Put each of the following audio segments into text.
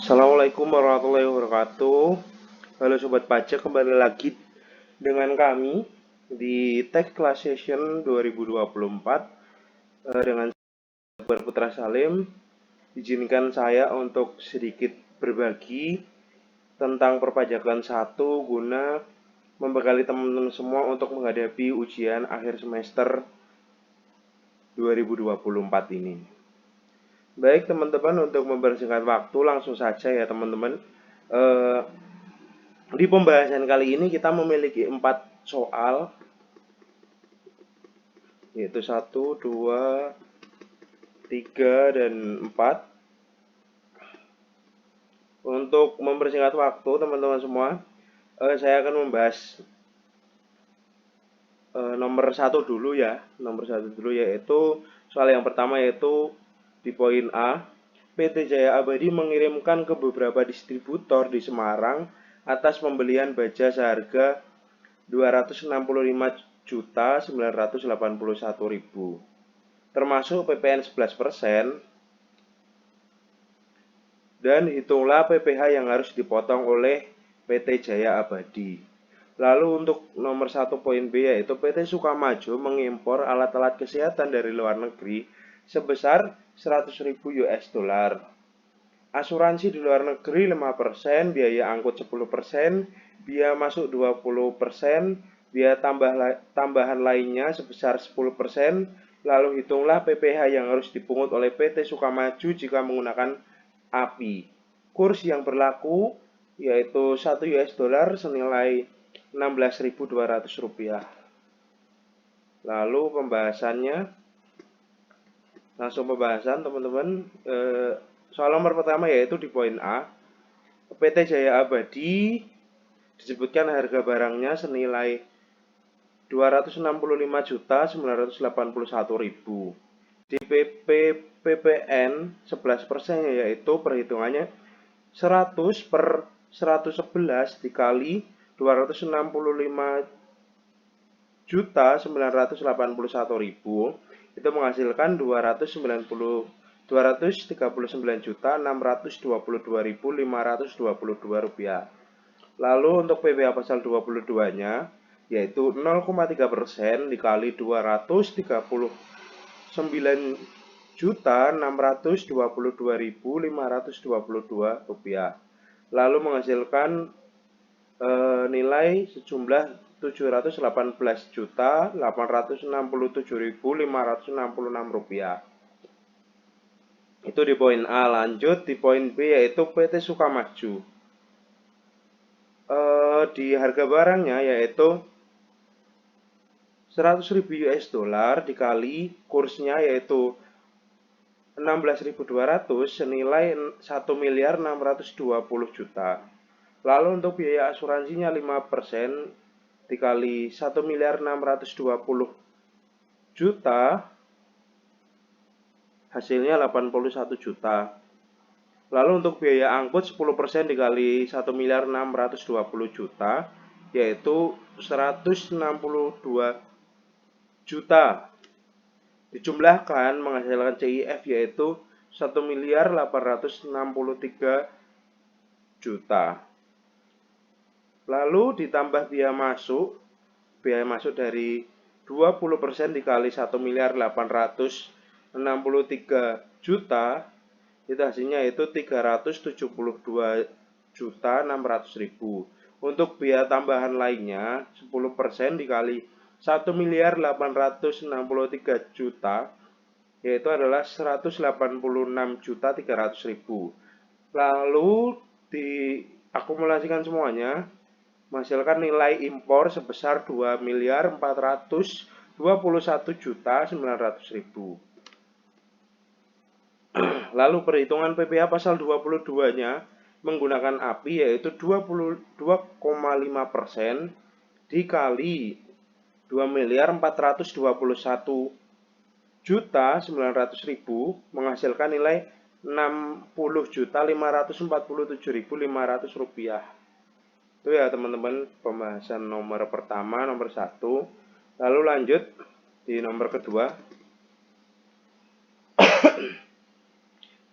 Assalamualaikum warahmatullahi wabarakatuh. Halo Sobat Pajak, kembali lagi dengan kami di Tech Class Session 2024 dengan saya Putra Salim. Izinkan saya untuk sedikit berbagi tentang perpajakan satu guna membekali teman-teman semua untuk menghadapi ujian akhir semester 2024 ini. Baik teman-teman, untuk mempersingkat waktu langsung saja ya teman-teman. Di pembahasan kali ini kita memiliki 4 soal, yaitu 1, 2, 3, dan 4. Untuk mempersingkat waktu teman-teman semua, saya akan membahas nomor 1 dulu ya. Nomor 1 dulu yaitu soal yang pertama, yaitu di poin A. PT Jaya Abadi mengirimkan ke beberapa distributor di Semarang atas pembelian baja seharga 265.981.000, termasuk PPN 11%, dan hitunglah PPh yang harus dipotong oleh PT Jaya Abadi. Lalu untuk nomor 1 poin B, yaitu PT Sukamajo mengimpor alat-alat kesehatan dari luar negeri sebesar 100.000 US dollar. Asuransi di luar negeri 5%, biaya angkut 10%, biaya masuk 20%, biaya tambahan lainnya sebesar 10%. Lalu hitunglah PPh yang harus dipungut oleh PT Sukamajo jika menggunakan API. Kurs yang berlaku yaitu 1 US dollar senilai Rp16.200. Lalu pembahasannya, langsung pembahasan teman-teman. Soal nomor pertama yaitu di poin A. PT Jaya Abadi disebutkan harga barangnya senilai 265.981.000. Di PPN 11%, yaitu perhitungannya 100 per 111 dikali 265.981.000, itu menghasilkan 239.622.522 Lalu untuk PPh pasal 22-nya yaitu 0,3% dikali 239.622.522 lalu menghasilkan nilai sejumlah 718.867.566 rupiah. Itu di poin A. Lanjut di poin B, yaitu PT Sukamajo. Di harga barangnya yaitu 100.000 US dollar dikali kursnya yaitu 16.200 senilai 1.620.000.000. Lalu untuk biaya asuransinya 5% dikali 1.620.000.000, hasilnya 81 juta. Lalu untuk biaya angkut 10% dikali 1.620.000.000, yaitu 162 juta. Dijumlahkan menghasilkan CIF yaitu 1.863.000.000. Lalu ditambah biaya masuk dari 20% dikali 1.863.000.000, itu hasilnya itu 372.600.000. Untuk biaya tambahan lainnya 10% dikali 1.863.000.000, yaitu adalah 186.300.000. Lalu diakumulasikan semuanya menghasilkan nilai impor sebesar 2.421.900.000. Lalu perhitungan PPh pasal 22-nya menggunakan API yaitu 22,5% dikali 2.421.900.000 menghasilkan nilai 60.547.500 rupiah. Itu ya teman-teman pembahasan nomor pertama, nomor 1. Lalu lanjut di nomor kedua.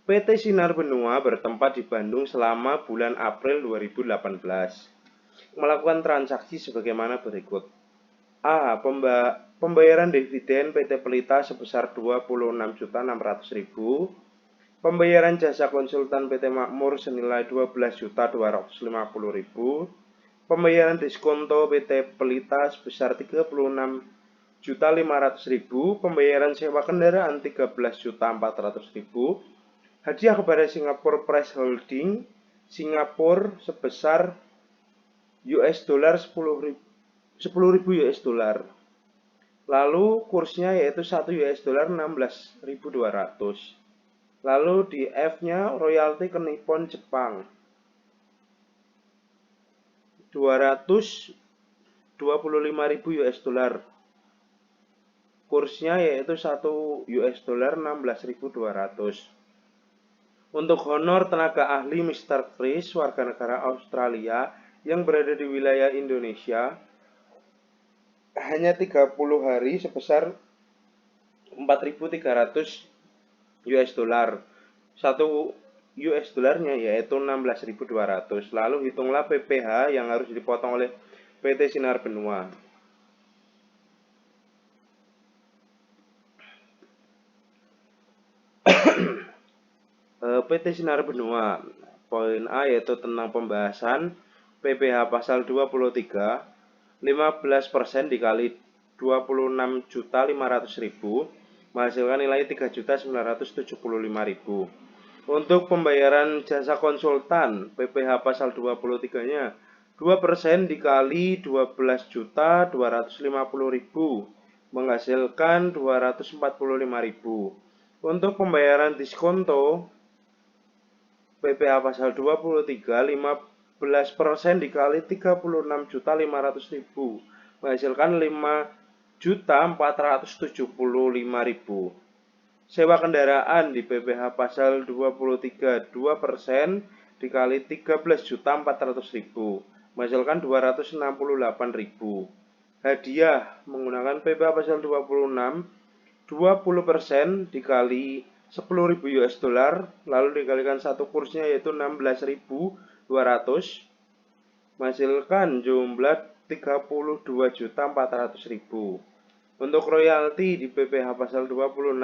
PT Sinar Benua bertempat di Bandung selama bulan April 2018. Melakukan transaksi sebagaimana berikut. A. Pembayaran dividen PT Pelita sebesar 26.600.000. Pembayaran jasa konsultan PT Makmur senilai 12.250.000. Pembayaran diskonto PT Pelita sebesar 36.500.000. Pembayaran sewa kendaraan 13.400.000. Hadiah kepada Singapore Press Holding Singapura sebesar $10.000 US dollar. Lalu kursnya yaitu 1 US dollar 16.200. Lalu di F-nya royalti ke Nippon Jepang 225.000 US dollar. Kursnya yaitu 1 US dollar 16.200. Untuk honor tenaga ahli Mr. Chris, warga negara Australia yang berada di wilayah Indonesia, hanya 30 hari sebesar 4.300 US dollar. 1 US dollarnya yaitu 16.200. Lalu hitunglah PPh yang harus dipotong oleh PT Sinar Benua. PT Sinar Benua. Poin A yaitu tentang pembahasan PPh pasal 23, 15% dikali 26.500.000 menghasilkan nilai 3.975.000. Untuk pembayaran jasa konsultan, PPh pasal 23-nya 2% dikali 12.250.000 menghasilkan 245.000. Untuk pembayaran diskonto, PPh pasal 23 15% dikali 36.500.000 menghasilkan 5.475.000. Sewa kendaraan di PPh pasal 23 2% dikali 13.400.000 menghasilkan 268.000. Hadiah menggunakan PPh pasal 26 20% dikali 10.000 US dollar, lalu dikalikan satu kursnya yaitu 16.200, menghasilkan jumlah 32.400.000. Untuk royalti di PPh pasal 26,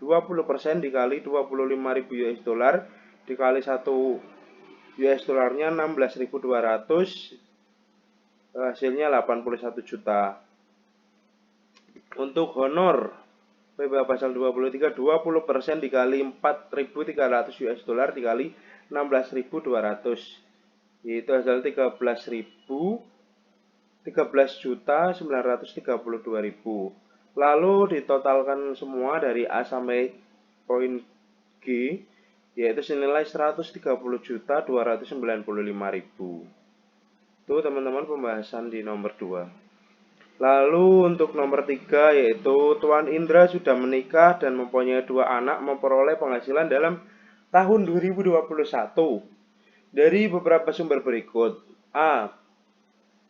20% dikali 25.000 US dollar, dikali 1 US dollarnya 16.200, hasilnya 81 juta. Untuk honor PPh pasal 23 20% dikali 4.300 US dollar dikali 16.200, yaitu hasil 13.932.000. Lalu ditotalkan semua dari A sampai poin G, yaitu senilai 130.295.000. Itu teman-teman pembahasan di nomor 2. Lalu untuk nomor 3 yaitu Tuan Indra sudah menikah dan mempunyai 2 anak, memperoleh penghasilan dalam tahun 2021 dari beberapa sumber berikut. A.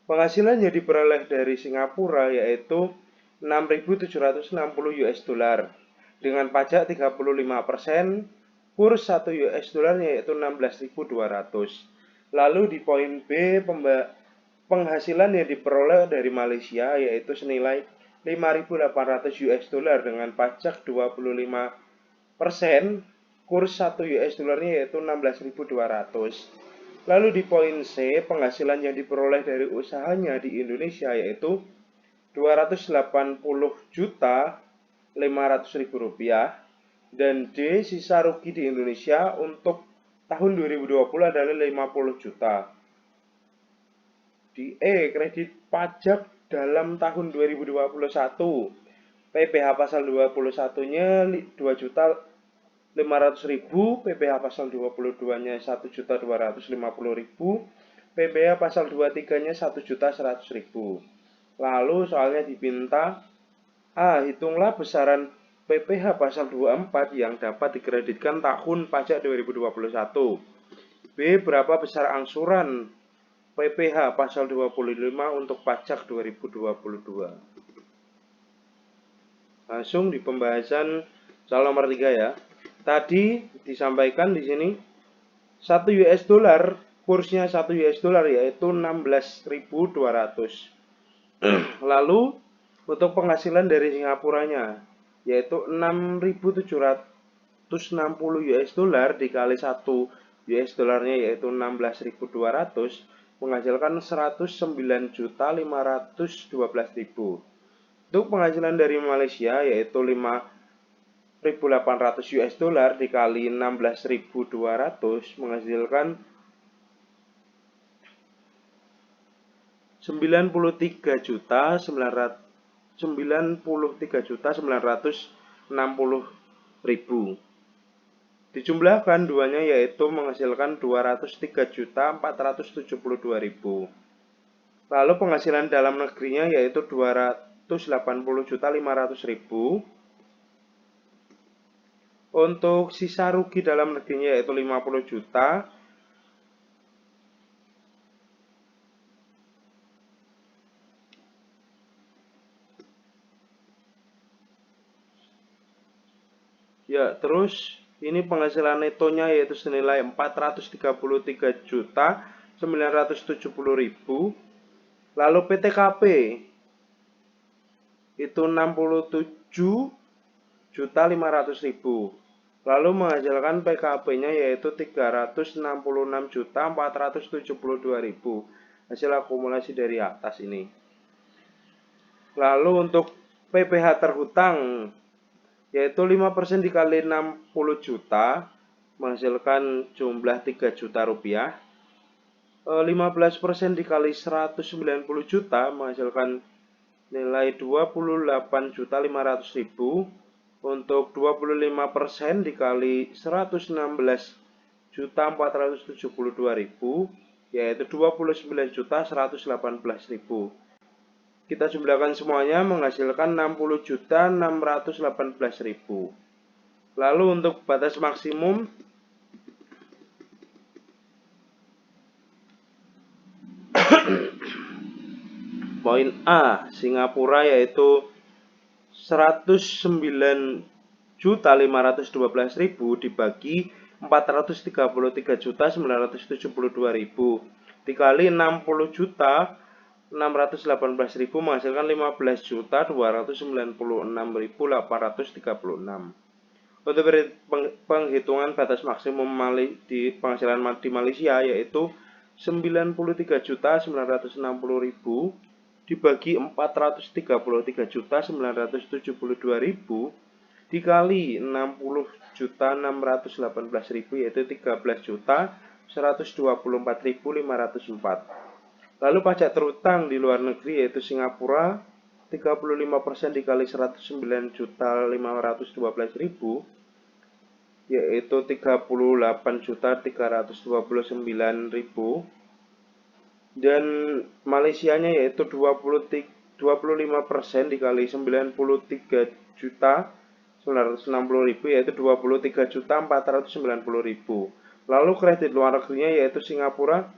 Penghasilan yang diperoleh dari Singapura yaitu 6.760 US dollar dengan pajak 35%, kurs 1 US dollar yaitu 16.200. Lalu di poin B penghasilan yang diperoleh dari Malaysia yaitu senilai 5.800 US dollar dengan pajak 25%, kurs 1 US dollarnya yaitu 16.200. Lalu di poin C, penghasilan yang diperoleh dari usahanya di Indonesia yaitu 280.500.000 rupiah. Dan D, sisa rugi di Indonesia untuk tahun 2020 adalah 50 juta. Di E, kredit pajak dalam tahun 2021. PPh pasal 21-nya 2.500.000, PPh pasal 22-nya 1.250.000, PPh pasal 23-nya 1.100.000. Lalu soalnya dipinta A. Hitunglah besaran PPh pasal 24 yang dapat dikreditkan tahun pajak 2021. B. Berapa besar angsuran PPh pasal 25 untuk pajak 2022. Langsung di pembahasan soal nomor 3 ya. Tadi disampaikan di sini 1 US dollar, kursnya 1 US dollar yaitu 16.200. Lalu untuk penghasilan dari Singapuranya yaitu 6.760 US dollar dikali 1 US dollarnya yaitu 16.200 menghasilkan 109.512.000. Untuk penghasilan dari Malaysia yaitu 5.800 US dollar dikali 16.200 menghasilkan 93.960.000. Dijumlahkan duanya yaitu menghasilkan 203.472.000. Lalu penghasilan dalam negerinya yaitu 280.500.000. Untuk sisa rugi dalam negerinya yaitu 50 juta. Ya, terus ini penghasilan netonya yaitu senilai 433.970.000. Lalu PTKP itu 67.500.000. Lalu menghasilkan PKP-nya yaitu 366.472.000. Hasil akumulasi dari atas ini. Lalu untuk PPH terhutang yaitu 5% dikali 60 juta menghasilkan jumlah 3 juta rupiah. 15% dikali 190 juta menghasilkan nilai 28.500.000. Untuk 25% dikali 116.472.000 yaitu 29.118.000. Kita jumlahkan semuanya menghasilkan 60.618.000. Lalu untuk batas maksimum poin A Singapura yaitu 109.512.000 dibagi 433.972.000 dikali 60.618.000 menghasilkan 15.296.836. Untuk penghitungan batas maksimum di penghasilan di Malaysia yaitu 93.960.000 dibagi 433.972.000 dikali 60.618.000 yaitu 13.124.504. Lalu pajak terhutang di luar negeri yaitu Singapura 35% dikali 109.512.000 yaitu 38.329.000. Dan Malaysianya yaitu 25% dikali 93.960.000 yaitu 23.490.000. Lalu kredit luar negerinya yaitu Singapura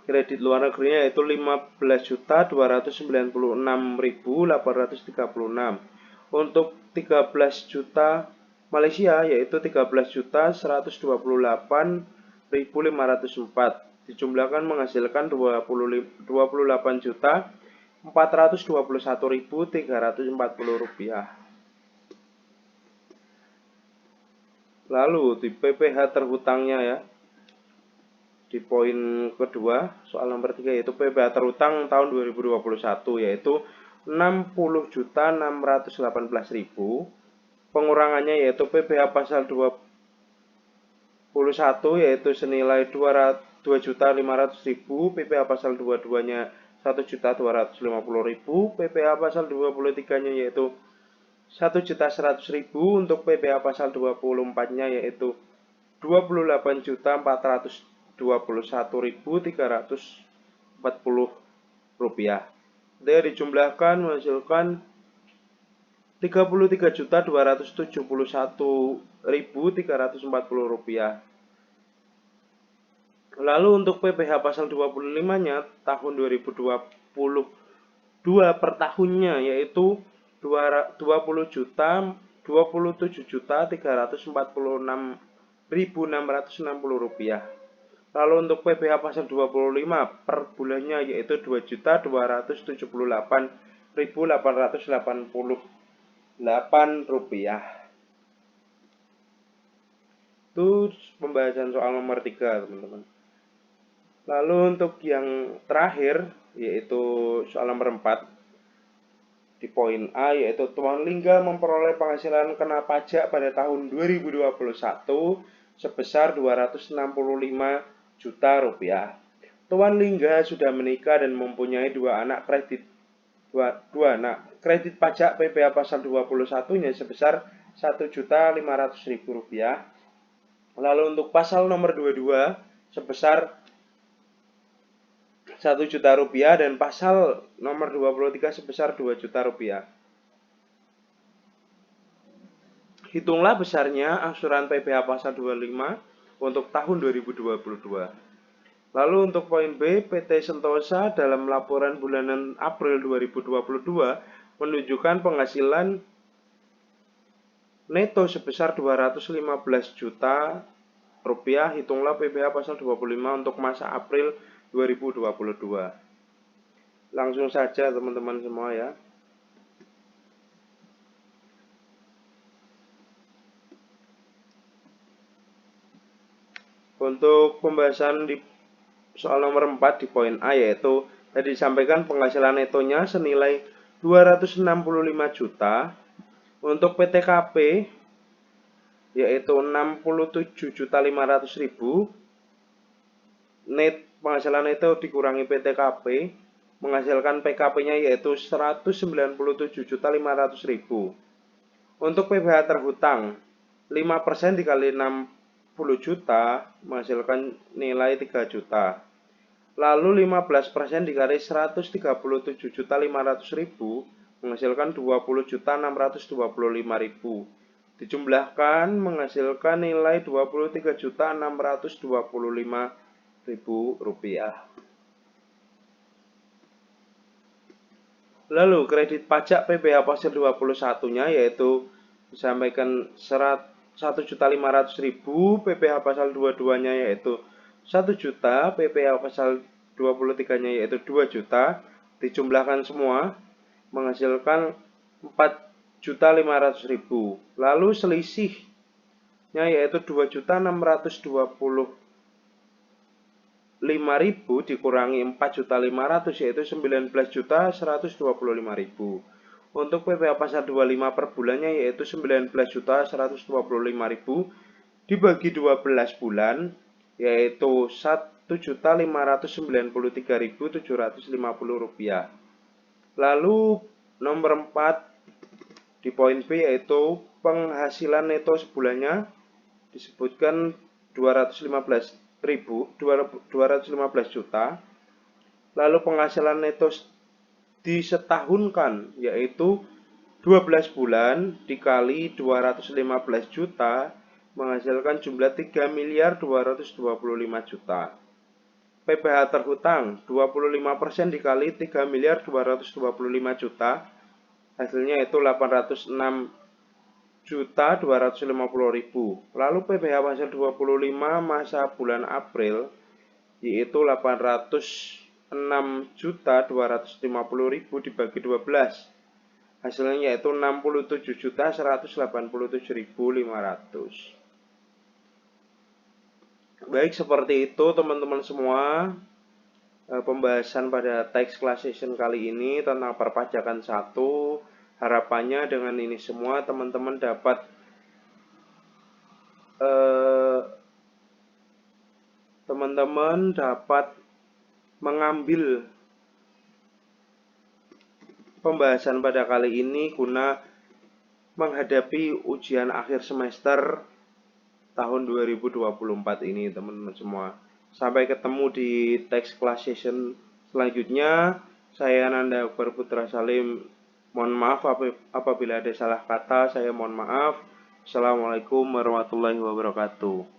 kredit luar negerinya yaitu 15.296.836. Untuk 13 juta Malaysia yaitu 13.128.504. Dijumlahkan menghasilkan 28.421.340 rupiah. Lalu di PPH terhutangnya ya, di poin kedua soal nomor 3 yaitu PPH terhutang tahun 2021 yaitu 60.618.000. Pengurangannya yaitu PPH pasal 21 yaitu senilai 2.500.000, PPH pasal 22-nya 1.250.000, PPH pasal 23-nya yaitu 1.100.000, untuk PPH pasal 24-nya yaitu 28.421.340 rupiah. Dia dijumlahkan menghasilkan 33.271.340 rupiah. Lalu untuk PPH pasal 25-nya tahun 2022 per tahunnya yaitu 20 juta Rp27.346.660. Lalu untuk PPh pasal 25 per bulannya yaitu Rp2.278.888. Itu pembahasan soal nomor 3, teman-teman. Lalu untuk yang terakhir yaitu soal nomor 4 di poin A, yaitu Tuan Lingga memperoleh penghasilan kena pajak pada tahun 2021 sebesar Rp265 juta. Tuan Lingga sudah menikah dan mempunyai dua anak kredit pajak PPh pasal 21-nya sebesar Rp1.500.000. Lalu untuk pasal nomor 22 sebesar Rp1 juta dan pasal nomor 23 sebesar Rp2 juta. Hitunglah besarnya angsuran PPh pasal 25 untuk tahun 2022. Lalu untuk poin B, PT Sentosa dalam laporan bulanan April 2022 menunjukkan penghasilan neto sebesar Rp215 juta. Hitunglah PPh pasal 25 untuk masa April 2022. Langsung saja teman-teman semua ya. Untuk pembahasan di soal nomor 4 di poin A, yaitu tadi disampaikan penghasilan netonya senilai Rp265 juta. Untuk PTKP yaitu Rp67.500.000. Penghasilan neto dikurangi PTKP menghasilkan PKP-nya yaitu Rp197.500.000. Untuk PPh terhutang 5% dikali 60 juta menghasilkan nilai 3 juta. Lalu 15% dikali 137.500.000 menghasilkan 20.625.000. Dijumlahkan menghasilkan nilai Rp23.625.000. Lalu kredit pajak PPh pasal 21-nya yaitu disampaikan Rp1.500.000, PPh pasal 22-nya yaitu 1 juta, PPh pasal 23-nya yaitu 2 juta, dijumlahkan semua menghasilkan Rp4.500.000. Lalu selisihnya yaitu Rp2.625.000 dikurangi Rp4.500.000 yaitu Rp19.125.000. Untuk PPh pasal 25 per bulannya yaitu Rp19.125.000 dibagi 12 bulan yaitu Rp1.593.750. Lalu nomor 4 di poin B yaitu penghasilan neto sebulannya disebutkan 215 juta. Lalu penghasilan neto disetahunkan yaitu 12 bulan dikali 215 juta menghasilkan jumlah 3.225 juta. PPh terhutang 25% dikali 3.225 juta hasilnya itu 806.250.000. Lalu PPh pasal 25 masa bulan April yaitu 806.250.000 dibagi 12 hasilnya yaitu 67.187.500. Baik, seperti itu teman-teman semua pembahasan pada tax classification kali ini tentang perpajakan 1. Harapannya dengan ini semua teman-teman dapat mengambil pembahasan pada kali ini guna menghadapi ujian akhir semester tahun 2024 ini teman-teman semua. Sampai ketemu di tax class session selanjutnya. Saya Nanda Akbar Putra Salim. Mohon maaf apabila ada salah kata, saya mohon maaf. Assalamualaikum warahmatullahi wabarakatuh.